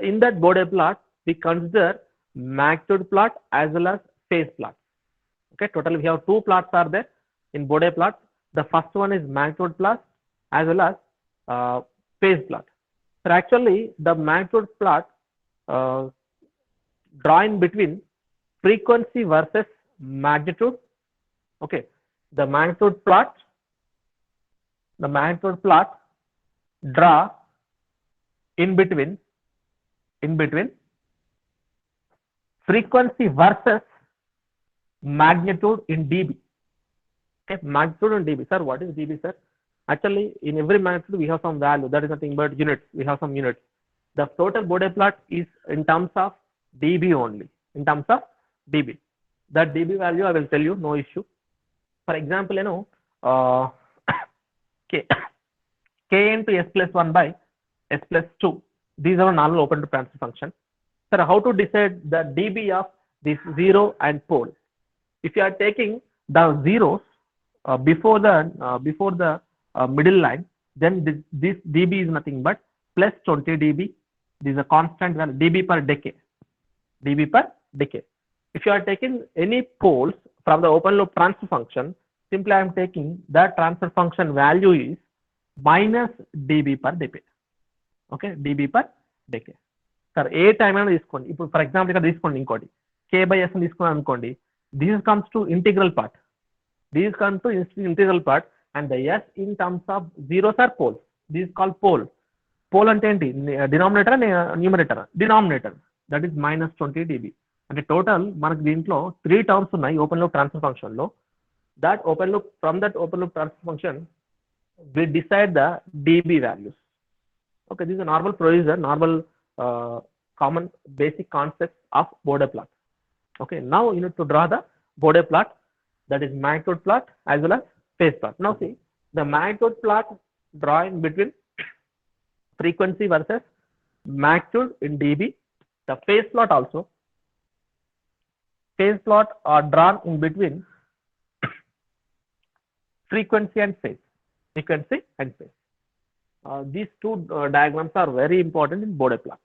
In that Bode plot, we consider magnitude plot as well as phase plot. Okay, total we have two plots are there in Bode plot. The first one is magnitude plot as well as uh, phase plot. So actually, the magnitude plot uh, drawn between frequency versus magnitude. Okay, the magnitude plot, the magnitude plot draw in between frequency versus magnitude in dB. Okay, magnitude in dB. Sir, what is dB, sir? Actually, in every magnitude we have some value. That is nothing but units. We have some units. The total Bode plot is in terms of dB only. In terms of dB. That dB value I will tell you, no issue. For example, uh, k k into s plus 1 by s plus 2. These are normal open loop transfer function. Sir, how to decide the dB of this zero and pole? If you are taking the zeros before the middle line, then this dB is nothing but plus 20 dB. This is a constant value, dB per decay. dB per decay. If you are taking any poles from the open loop transfer function, simply I am taking that transfer function value is minus dB per decay. Okay, dB per decay. Sir, A time అయినా తీసుకోండి. ఇప్పుడు for example ఇక్కడ తీసుకోండి ఇంకోటి k/s తీసుకున్నాం అనుకోండి. This comes to integral part. These come to integral part, and the s in terms of zeros are poles. This is called pole. Pole అంటే ఏంటి? Denominator numerator. Denominator that is minus 20 dB. అంటే total మనకు దీంట్లో 3 terms ఉన్నాయి open loop transfer function లో. That open loop, from that open loop transfer function, we decide the dB values. Okay, this is a normal procedure, normal common basic concept of Bode plot. Okay, now you need to draw the Bode plot, that is magnitude plot as well as phase plot. Now see, the magnitude plot drawn between frequency versus magnitude in dB. The phase plot also, phase plot are drawn in between frequency and phase. Frequency and phase. These two diagrams are very important in Bode plot.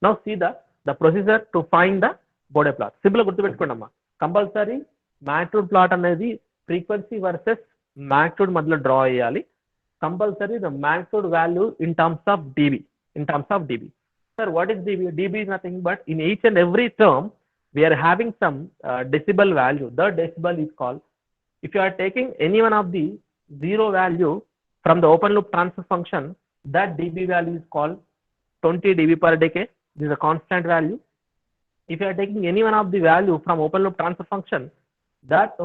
Now see the procedure to find the Bode plot. Simple గుర్తుపెట్టుకోండి. Compulsory magnitude plot అనేది frequency versus magnitude మధ్యలో draw చేయాలి. Compulsory the magnitude value in terms of dB. Sir, what is dB? dB is nothing but in each and every term we are having some decibel value. The decibel is called, if you are taking any one of the zero value from the open loop transfer function, that dB value is called 20 dB per decay. This is a constant value. If you are taking any one of the value from open loop transfer function, that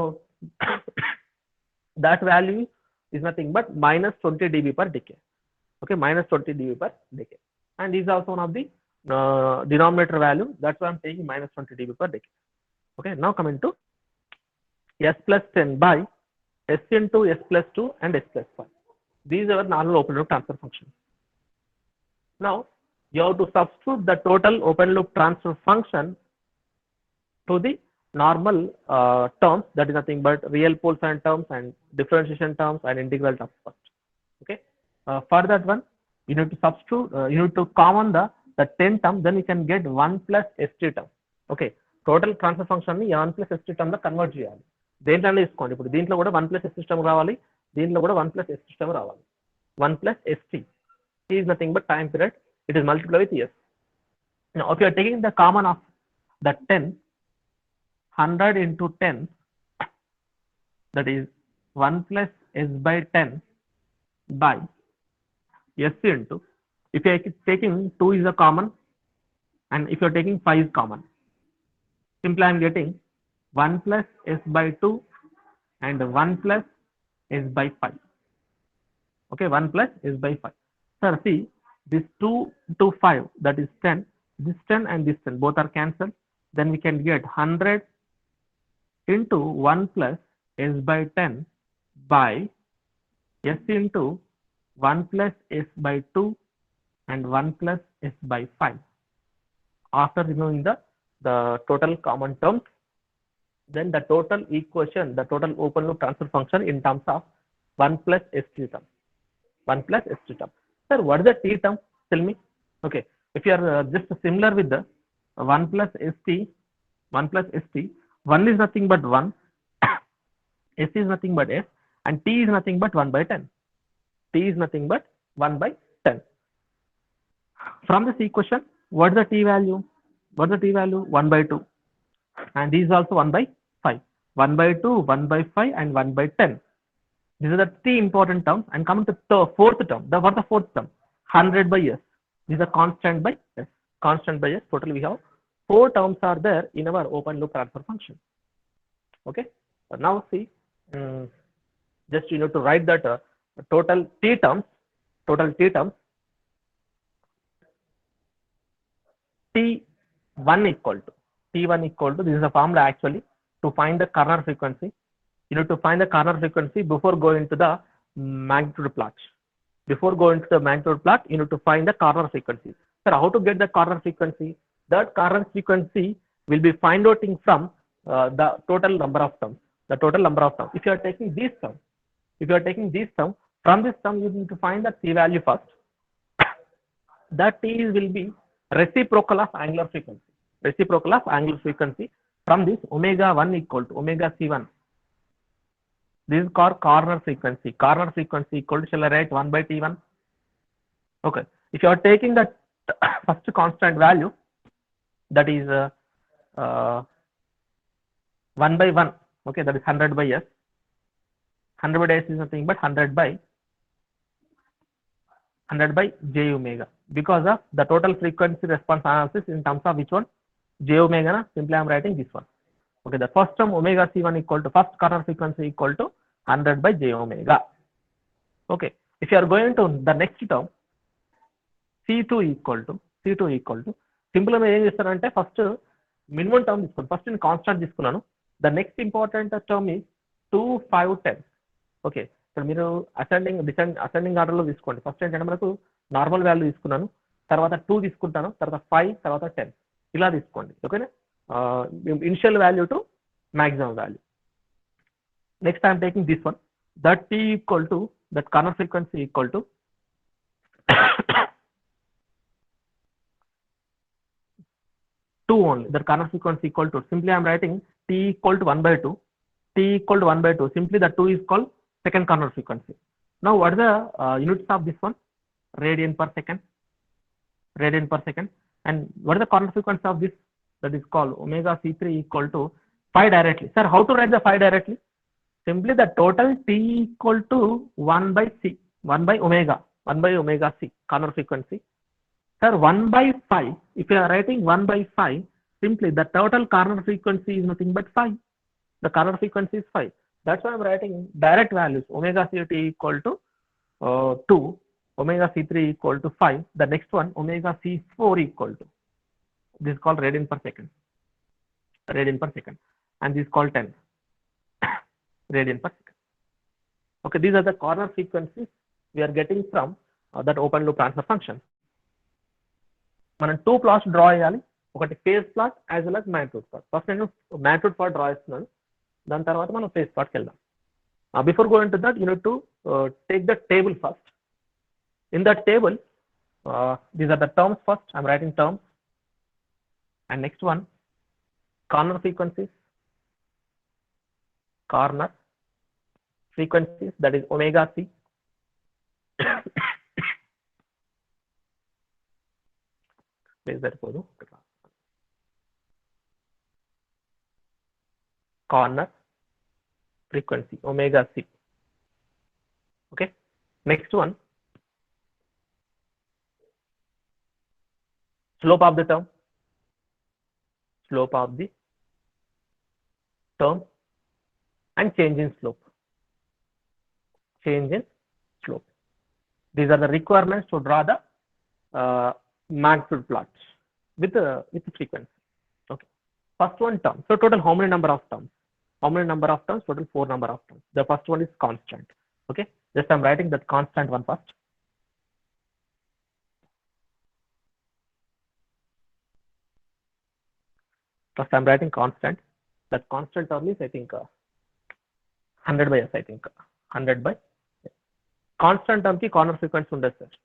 that value is nothing but minus 20 dB per decay. Okay, minus 20 dB per decay. And this is also one of the denominator value. That's why I'm taking minus 20 dB per decay. Okay, now coming to s plus 10 by s into s plus 2 and s plus 5. These are normal open loop transfer function. Now you have to substitute the total open loop transfer function to the normal terms, that is nothing but real poles and terms and differentiation terms and integral terms first. Okay, for that one you need to substitute, you need to common the 10 term, then you can get 1 plus st term. Okay, total transfer function ni 1 plus st term గా convert చేయాలి. దేంట్లో తీసుకోండి, ఇప్పుడు దీంట్లో కూడా 1 plus s system రావాలి, దీంట్లో కూడా 1 plus s system రావాలి. 1 plus st is nothing but time period, it is multiplied with s. Now if you are taking the common of the 10, 100 into 10, that is 1 plus s by 10 by s into, if you are taking 2 is a common and if you are taking 5 is common, simply I am getting 1 plus s by 2 and 1 plus s by 5. Okay, 1 plus s by 5. Sir, see, this 2 to 5, that is 10, this 10 and this 10 both are cancelled, then we can get 100 into 1 plus s by 10 by s into 1 plus s by 2 and 1 plus s by 5. After removing the total common terms, then the total equation, the total open loop transfer function in terms of 1 plus st term. 1 plus st term. Sir, what is the t term? Tell me. Okay, if you are just similar with the 1 plus st, 1 plus st, 1 is nothing but 1, s is nothing but s, and t is nothing but 1 by 10. T is nothing but 1 by 10. From this equation, what is the t value? What is the t value? 1 by 2. And this is also 1 by 5. 1 by 2, 1 by 5, and 1 by 10. These are the three important terms. And coming to the fourth term, what the fourth term? 100 by s. This is a constant by s. Constant by s. Totally we have 4 terms are there in our open loop transfer function. Okay. So now see, just you need to write that total t terms, T1 equal to, this is the formula actually to find the corner frequency. You need to find the corner frequency before going to the magnitude plot. Before going to the magnitude plot, you need to find the corner frequency. So how to get the corner frequency? That corner frequency will be find outing from the total number of terms. The total number of terms. If you are taking this term, from this term you need to find the t value first. That t will be reciprocal of angular frequency. Reciprocal of angular frequency from this omega 1 equal to omega c1. This is called corner frequency. Corner frequency equal to, shall I write 1 by t1? Okay. If you are taking the first constant value, that is 1 by 1. Okay, that is 100 by s. 100 by s is nothing but 100 by j omega, because of the total frequency response analysis in terms of which one? J omega. Simply I am writing this one. Okay, the first term omega c1 equal to first corner frequency equal to 100 by j omega. Okay, if you are going to the next term, c2 equal to simply ఏం చేస్తారంటే first minimum term తీసుకోండి. First in constant తీసుకున్నాను. The next important term is 2, 5, 10. Okay, ఇక్కడ మీరు ascending order లో తీసుకోండి. First ఏంటంటే మనకు నార్మల్ వాల్యూ తీసుకున్నాను, తర్వాత 2 తీసుకుంటాను, తర్వాత 5, తర్వాత 10 ఇలా తీసుకోండి. ఓకేనా, initial value to maximum value. Next I am taking this one, that t equal to that corner frequency equal to 2 only. That corner frequency equal to, simply I am writing t equal to 1 by 2. T equal to 1 by 2. Simply the 2 is called second corner frequency. Now what is the units of this one? Radian per second. And what is the corner frequency of this? That is called omega c3 equal to 5 directly. Sir, how to write the 5 directly? Simply the total t equal to 1 by c, 1 by omega c, corner frequency. Sir, 1 by 5, if you are writing 1 by 5, simply the total corner frequency is nothing but 5. The corner frequency is 5. That's why I am writing direct values. Omega c3 equal to 2, omega c3 equal to 5. The next one, omega c4 equal to, this is called radian per second. And this is called 10 radian per second. Okay, these are the corner frequencies we are getting from that open loop transfer function. మనం 2 plots draw చేయాలి. ఒకటి phase plot as well as magnitude plot. First నేను magnitude plot draw చేస్తున్నాను, దాని తర్వాత మనం phase ప్లాట్కి వెళ్దాం. Before going to that, you need to take the table first. In that table, these are the terms first. I am writing terms. And next one, corner frequencies, that is omega c. Corner frequency omega c. Okay, next one, slope of the term, and change in slope. These are the requirements to draw the magnitude plot with frequency. Okay, first one term. So total how many number of terms? Total 4 number of terms. The first one is constant. Okay, just I'm writing that constant one first. First I'm writing constant. That constant term is I think 100 by s. 100 by constant term ki corner frequency ఉండదు sir.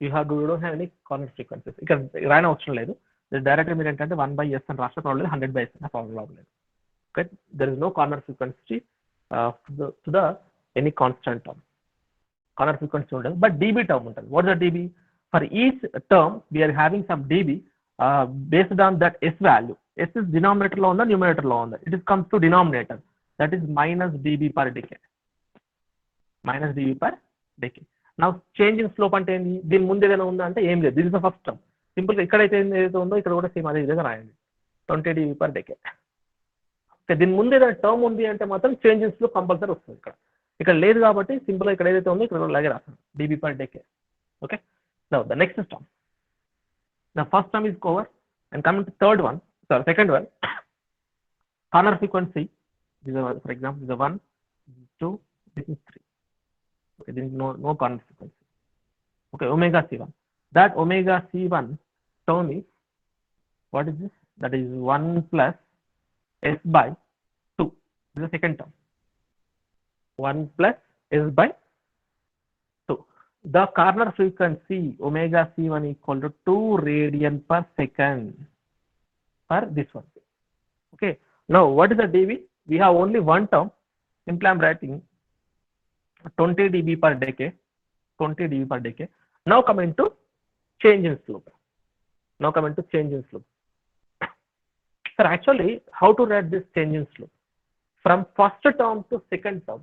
you don't have any corner frequencies. ఇక్కడ రాయన అవసరం లేదు. డైరెక్ట్గా మీరు ఏంటంటే 1/s అని రాష్ట్ర problem లేదు, 100/s అనే ప్రాబ్లం లేదు. Okay, there is no corner frequency to the any constant term. Corner frequency ఉండదు, but dB term ఉంటుంది. What is the dB? For each term we are having some dB based on that s value. S is denominator లో ఉందా, numerator లో ఉందా? It is comes to denominator, that is minus dB per decade. Minus dB per decade. Now change in slope అంటే ఏంటి? దీని ముందు ఏదైనా ఉందా అంటే ఏం లేదు. This is the first term. Simple గా ఎక్కడైతే ఏదైతే ఉందో ఇక్కడ కూడా సేమ్ అదే విధంగా రాయండి, 20 dB per decade. దీని ముందు ఏదైనా టర్మ్ ఉంది అంటే మాత్రం చేంజ్ ఇన్ స్లోప్ కంపల్సరీ వస్తుంది. ఇక్కడ లేదు కాబట్టి సింపుల్ గా ఇక్కడ ఏదైతే ఉందో ఇక్కడ అలాగే రాస్తాను, dB per decade. Okay, now the next term, the first term is over and coming to third one, sorry second one, corner frequency. For example this is 1, 2, this is 3. Okay, there is no corner frequency. Okay, omega c1. That omega c1 term is, what is this? That is 1 plus s by 2. This is the second term. 1 plus s by 2. The corner frequency omega c1 equal to 2 radian per second for this one. Okay. Now what is the dB? We have only one term. Simply I am writing 20 dB per decade. 20 dB per decade. Now coming to change in slope. Now coming to change in slope. Sir, actually, how to write this change in slope? From first term to second term.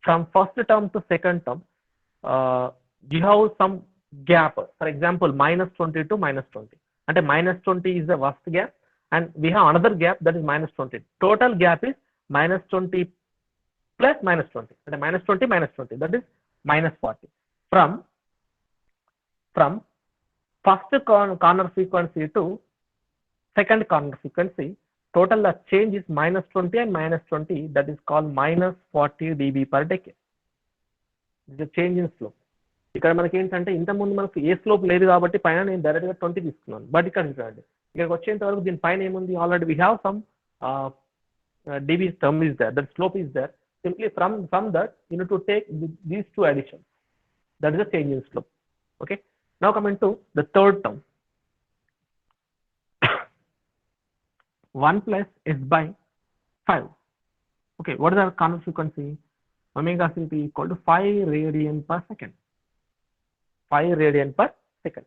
From first term to second term, you have some gap. For example, minus 20 to minus 20. And minus 20 is the worst gap, and we have another gap that is minus 20. Total gap is minus 20 plus minus 20. And minus 20 minus 20, that is minus 40. From first corner frequency to second corner frequency, total the change is minus 20 and minus 20, that is called minus 40 dB per decade. This is a change in slope. ఇక్కడ మనకి ఏంటంటే ఇంత ముందు మనకు ఏ slope లేదు కాబట్టి పైన నేను డైరెక్ట్ గా 20 తీసుకున్నాను, బట్ ఇక్కడ చూడండి ఇక్కడికి వచ్చేంత వరకు దీని పైన ఏముంది, already we have some dB term is there, that slope is there. Simply from that you need to take these two additions, that is a change in slope. Okay, now coming to the third term, 1 plus s by 5. Okay, what is our corner frequency? Omega CP equal to 5 radian per second. 5 radian per second.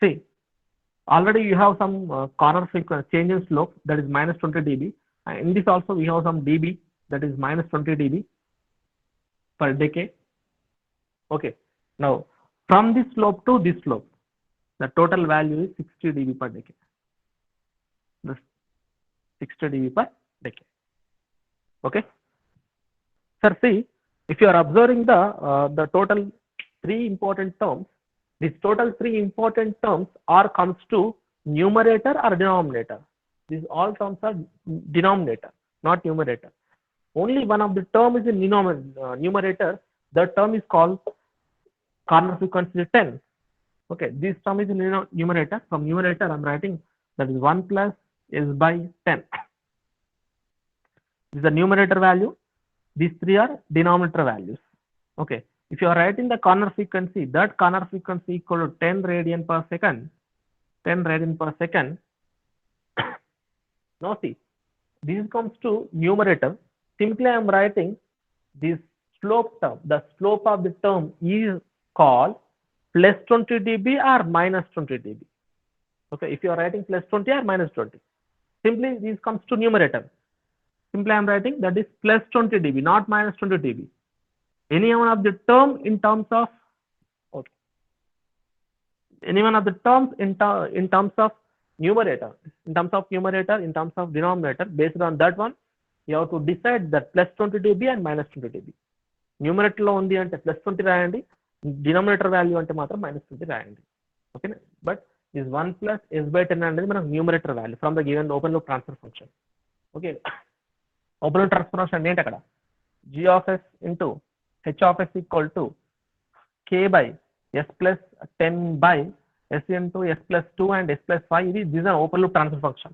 See, already you have some corner frequency change in slope, that is minus 20 dB. And in this also we have some dB, that is minus 20 dB per decade. Okay, now from this slope to this slope, the total value is 60 dB per decade. This 60 dB per decade. Okay, sir, see, if you are observing the total three important terms, these total three important terms are comes to numerator or denominator. These all terms are denominator, not numerator. Only one of the term is in numerator. That term is called corner frequency 10. Okay, this term is in numerator. From numerator, I'm writing that is 1 plus s by 10. This is the numerator value. These three are denominator values. Okay, if you are writing the corner frequency, that corner frequency equal to 10 radian per second. 10 radian per second. Now see, this comes to numerator. Simply I am writing this slope term. The slope of the term is called plus 20 dB or minus 20 dB. Okay, if you are writing plus 20 or minus 20, simply this comes to numerator. Simply I am writing that is plus 20 dB, not minus 20 dB. Any one of the term in terms of, okay, any one of the terms in terms of numerator, in terms of denominator, based on that one, you have to decide that plus 20 dB and minus 20 dB. Numerator lo undi ante plus 20 rayandi, denominator value ante matram minus 20 rayandi. Okay, but this 1 plus s by 10 అనేది మనకు numerator value from the given open loop transfer function. Okay, open loop transfer function ఏంటి అక్కడ, g of s into h of s equal to k by s plus 10 by s into s plus 2 and s plus 5. This is an open loop transfer function.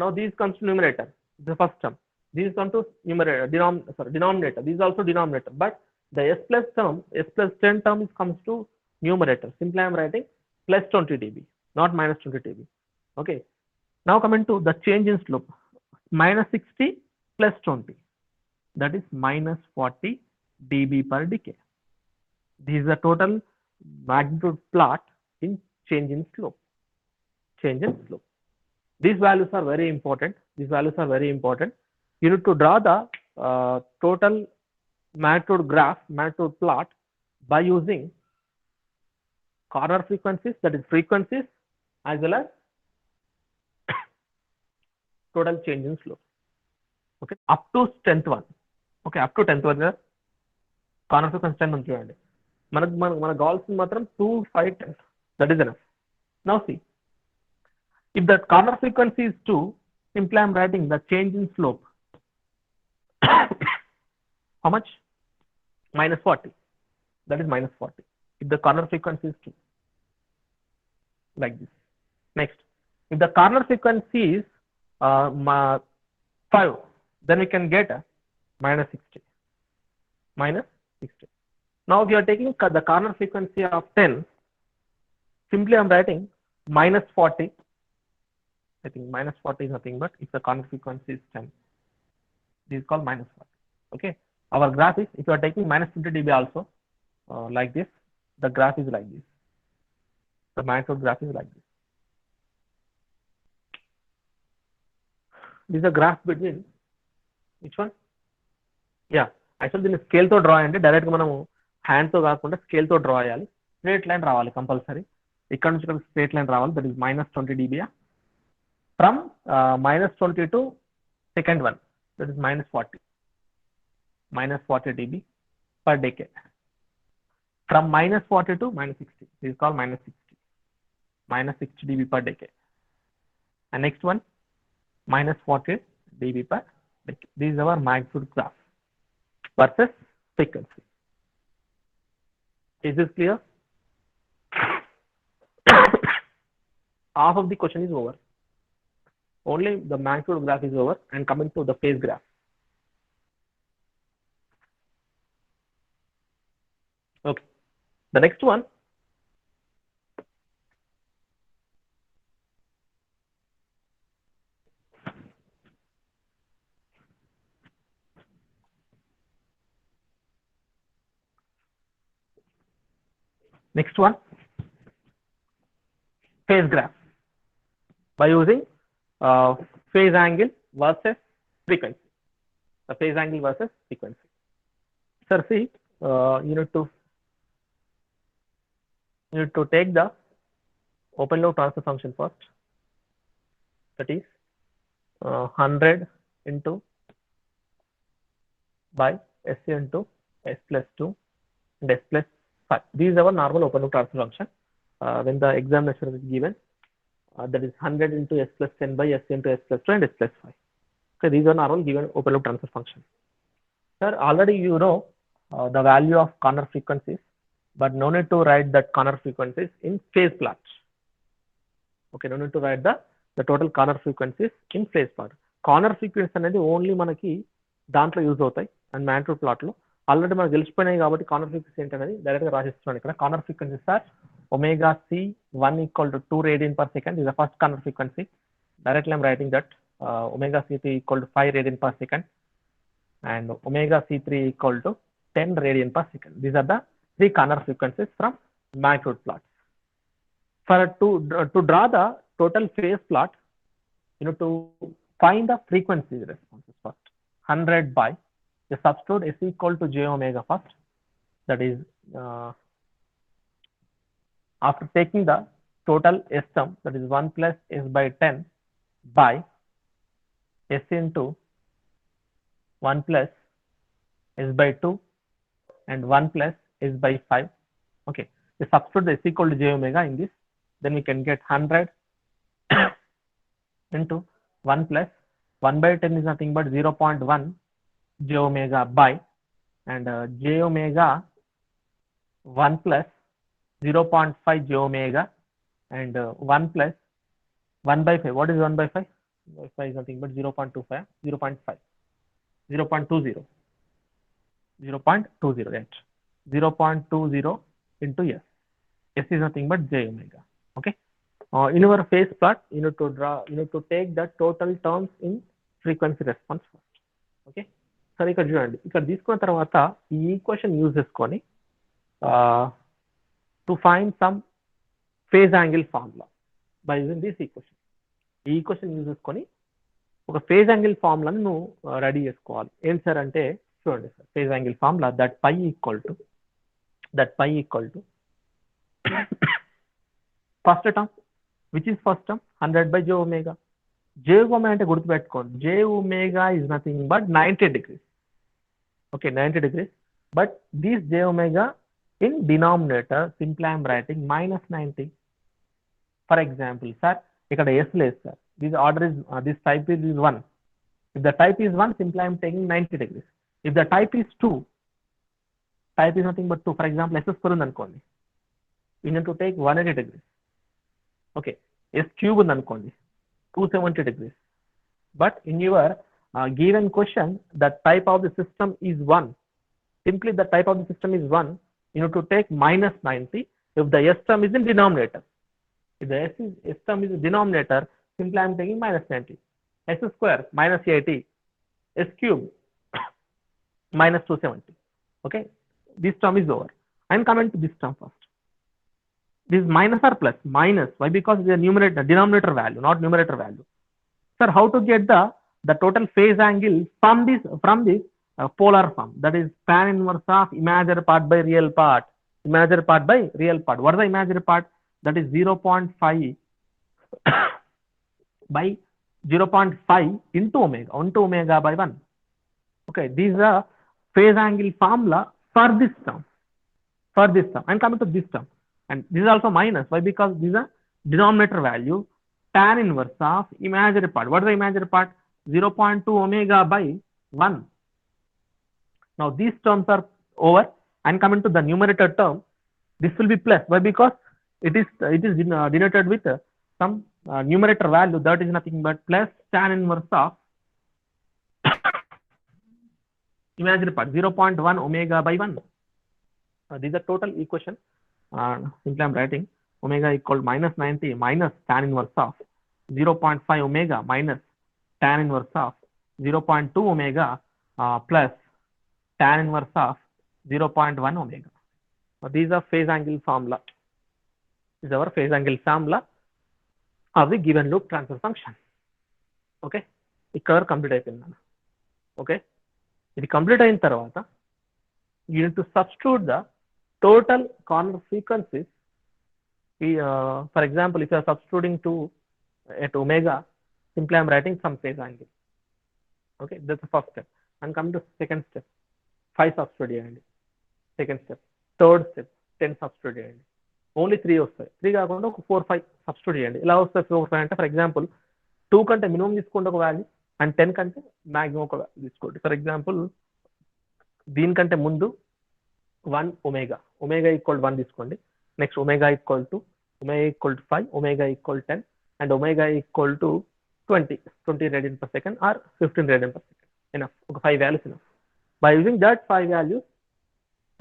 Now these comes to numerator, the first term. These come to numerator, denominator. This is also denominator, but The s plus term, s plus 10 term comes to numerator. Simply I am writing plus 20 dB, not minus 20 dB. Okay. Now coming to the change in slope, minus 60 plus 20, that is minus 40 dB per decay. This is the total magnitude plot in change in slope. Change in slope. These values are very important. These values are very important. You need to draw the total magnitude graph, magnitude plot by using corner frequencies, that is frequencies, as well as total change in slope. Okay, up to 10th one. Okay, up to 10th one. Corner frequency 10 ఉంది చూడండి. మనకు కావాల్సింది మాత్రం 2, 5, 10. That is enough. Now see, if the corner frequency is 2, simply I am writing the change in slope. How much? Minus 40. That is minus 40. If the corner frequency is 2, like this. Next, if the corner frequency is 5, then we can get minus 60. Minus 60. Now, if you are taking the corner frequency of 10, simply I am writing minus 40. I think minus 40 is nothing but if the corner frequency is 10. This is called minus 40. Okay. Our graph is, if you are taking minus 20 dB also, like this, the graph is like this. The magnitude graph is like this. This is a graph between which one? Yeah, actually దీన్ని scale తో draw అంటే direct గా మనము hand తో కాకుండా scale తో draw చేయాలి. Straight line రావాలి కంపల్సరీ. ఇక్కడ నుంచి ఇక్కడ స్ట్రేట్ లైన్ రావాలి. That is minus 20 dB. From minus 20 to second one, that is minus 40. Minus 40 dB per decade. From minus 40 to minus 60. This is called minus 60. Minus 60 dB per decade. And next one, minus 40 dB per decade. This is our magnitude graph versus frequency. Is this clear? Half of the question is over. Only the magnitude graph is over and coming to the phase graph. Okay. The next one, phase graph by using phase angle versus frequency. The phase angle versus frequency. Sir, see, you need to take the open loop transfer function first. That is 100 into by s into s plus 2 and s plus 5. This is our normal open loop transfer function. When the examination is given, that is 100 into s plus 10 by s into s plus 2 and s plus 5. Okay, these are normal given open loop transfer function. Sir, already you know the value of corner frequencies, but no need to write that corner frequencies in phase plot. Okay, no need to write the total corner frequencies in phase plot. Corner frequency అనేది only మనకి దాంట్లో use అవుతాయి and magnitude plot లో already మనకు తెలిసిపోయినాయి కాబట్టి corner frequency ఏంటనేది direct గా రాసిస్తున్నాను ఇక్కడ. Corner frequency sir omega c1 equal to 2 radian per second is the first corner frequency. Directly I am writing that omega c2 equal to 5 radian per second and omega c3 equal to 10 radian per second. These are the three corner frequencies from magnitude plots. For to draw the total phase plot, you know, to find the frequency responses first. 100 by the substitute s equal to j omega first. That is after taking the total s term, that is 1 plus s by 10 by s into 1 plus s by 2 and 1 plus s by 5. Okay, the substitute the s equal to j omega in this, then we can get 100 into 1 plus 1 by 10 is nothing but 0.1 j omega by and j omega 1 plus 0.5 j omega and 1 plus 1 by 5. What is 1 by 5? 1 by 5 is nothing but 0.25, 0.5, 0.20. 0.20, right? 0.20 into S. S is nothing but j omega. Okay. In our phase plot, you need to take the total terms in frequency response first. Okay. సరే ఇక్కడ చూడండి, ఇక్కడ తీసుకున్న తర్వాత ఈ equation use చేసుకొని to find some phase angle formula by using this equation. ఈ equation use చేసుకొని ఒక ఫేజ్ యాంగిల్ ఫార్ములాను నువ్వు రెడీ చేసుకోవాలి. ఏం సార్ అంటే చూడండి sir, phase angle formula that phi equal to first term which is first term 100 by j omega. j omega అంటే గుర్తుపెట్టుకోండి, j omega is nothing but 90 degrees. Okay, 90 degrees. But this j omega in denominator, simply I am writing minus 90. For example, sir, ఇక్కడ s లేదు sir. This order is this type is 1. If the type is 1, simply I am taking 90 degrees. If the type is 2, type is nothing but 2. For example, s square ఉంది అనుకోండి, you need to take 180 degrees. Okay, s cube ఉంది అనుకోండి, 270 degrees. But in your given question, the type of the system is 1. Simply the type of the system is 1. You need to take minus 90 if the s term is in denominator. If the s term is in denominator, simply I am taking minus 90. S square minus 80, s cube minus 270. Okay, this term is over. I am coming to this term first. This minus or plus? Minus. Why? Because it is a numerator, denominator value, not numerator value. Sir, how to get the total phase angle from this polar form? That is tan inverse of imaginary part by real part. Imaginary part by real part. What is the imaginary part? That is 0.5 by 0.5 into omega by 1. Okay, these are phase angle formula for this term. For this term, I am coming to this term, and this is also minus. Why? Because these are denominator value, tan inverse of imaginary part. What is the imaginary part? 0.2 omega by 1. Now these terms are over. I am coming to the numerator term. This will be plus. Why? Because it is denoted with some numerator value that is nothing but plus tan inverse of imaginary part 0.1 omega by 1. This is the total equation. Simply I am writing omega equal minus 90 minus tan inverse of 0.5 omega minus tan inverse of 0.2 omega plus tan inverse of 0.1 omega. These are phase angle formula. This is our phase angle formula of the given loop transfer function. Okay, ఇక్కడ complete అయిపోయింది. Okay, ఇది complete అయిన తర్వాత you need to substitute the total corner frequencies. For example, if you are substituting to at omega, simply I am writing some phase angle. Okay, that's the first step. And coming to second step, 5 substitute చేయండి. Second step, third step, 10 substitute చేయండి. Only 3 వస్తాయి. 3 కాకుండా ఒక 4-5 substitute చేయండి. ఎలా వస్తాయి 4-5 అంటే, for example 2 కంటే మినిమం తీసుకోండి ఒక వాల్యూ, అండ్ 10 కంటే మ్యాక్సిమం ఒక వాల్యూ తీసుకోండి. ఫర్ ఎగ్జాంపుల్ దీనికంటే ముందు 1 omega ఈక్వల్ 1 తీసుకోండి. Next omega equal to 5, omega equal 10, and omega equal to 20 radian per second or 15 radian per second. Enough. ఒక 5 values enough. By using that 5 values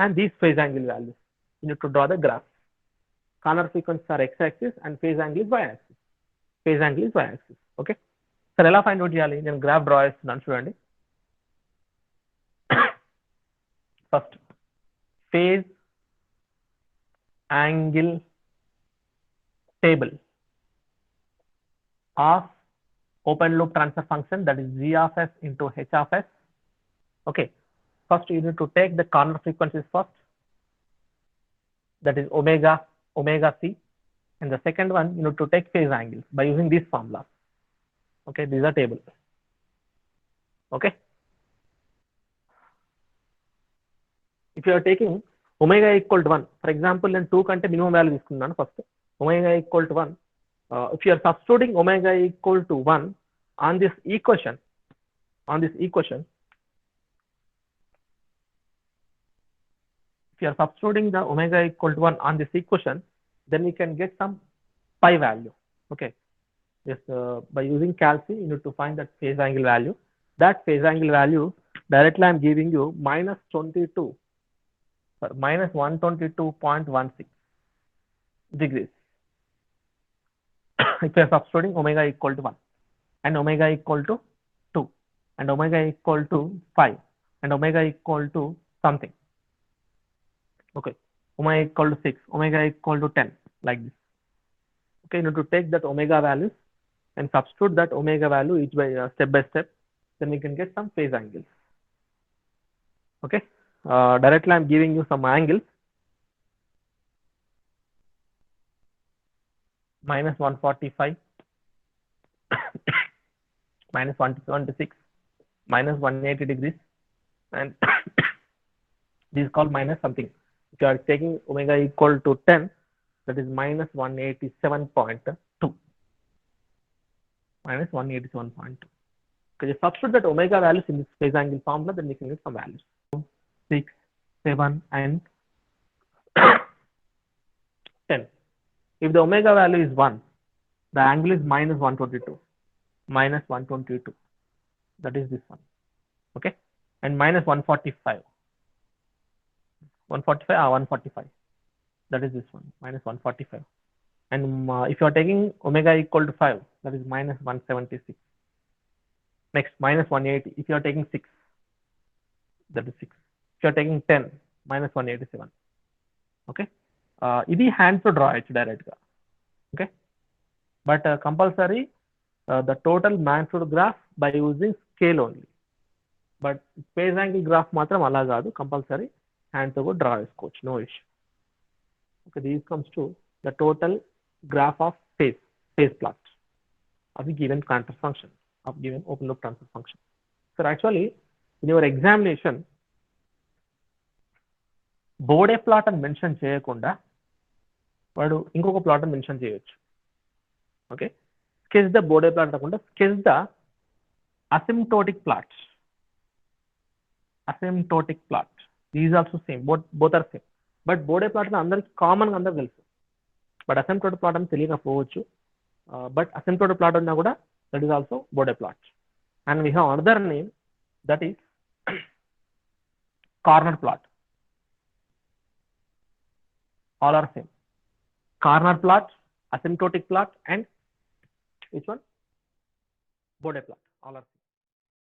and these phase angle values, you need to draw the graph. Corner frequencies are x-axis and phase angle is y-axis. Phase angle is y-axis. Okay. Sir, ఎలా find out చేయాలి? నేను graph draw చేస్తున్నాను చూడండి. First phase angle table of open loop transfer function, that is g of s into h of s. Okay. First you need to take the corner frequencies first, that is omega c, and the second one you need to take phase angles by using this formula. Okay, these are table. Okay, if you are taking omega equal to 1, for example నేను 2 కంటే minimum value తీసుకున్నాను. First omega equal to 1, if you are substituting omega equal to 1 on this equation, if you are substituting the omega equal to 1 on this equation, then we can get some pi value. Okay, just by using calc you need to find that phase angle value. That phase angle value directly I'm giving you minus 22, sorry, minus 122.16 degrees. If you are substituting omega equal to 1 and omega equal to 2 and omega equal to 5 and omega equal to something. Okay, omega equal to 6, omega equal to 10, like this. Okay, you need to take that omega values and substitute that omega value each by step, then we can get some phase angles. Okay, directly I'm giving you some angles. Minus 145, minus 126, minus 180 degrees, and this is called minus something. If you are taking omega equal to 10, that is minus 187.2. Minus 187.2. Okay, substitute that omega values in this phase angle formula, then we can get some values. 6, 7, and 10. If the omega value is 1, the angle is minus 122. Minus 122. That is this one. Okay. And minus 145. 145. That is this one. Minus 145. And if you are taking omega equal to 5, that is minus 176. Next, minus 180. If you are taking 6, that is 6. If you are taking 10, minus 187. Okay. This hand to draw it direct. Okay. But compulsory the total magnitude graph by using scale only. But phase angle graph matram ala gaadu, compulsory hand to go draw is coach, no issue. Okay, this comes to the total graph of phase plot of the given transfer function, of given open loop transfer function. So actually in your examination Bode plot and mention cheyakunda vaadu inkoka plot and mention cheyochu. Okay, sketch the Bode plot akunda sketch the asymptotic plot. Asymptotic plot, these also same, both are same, but Bode plot andariki common ga andaru telusu, but asymptotic plot ani teliyakapovachu, but asymptotic plot unna kuda that is also Bode plot. And we have another name, that is corner plot. All are same. Corner plot, asymptotic plot, and which one? Bode plot. All are same.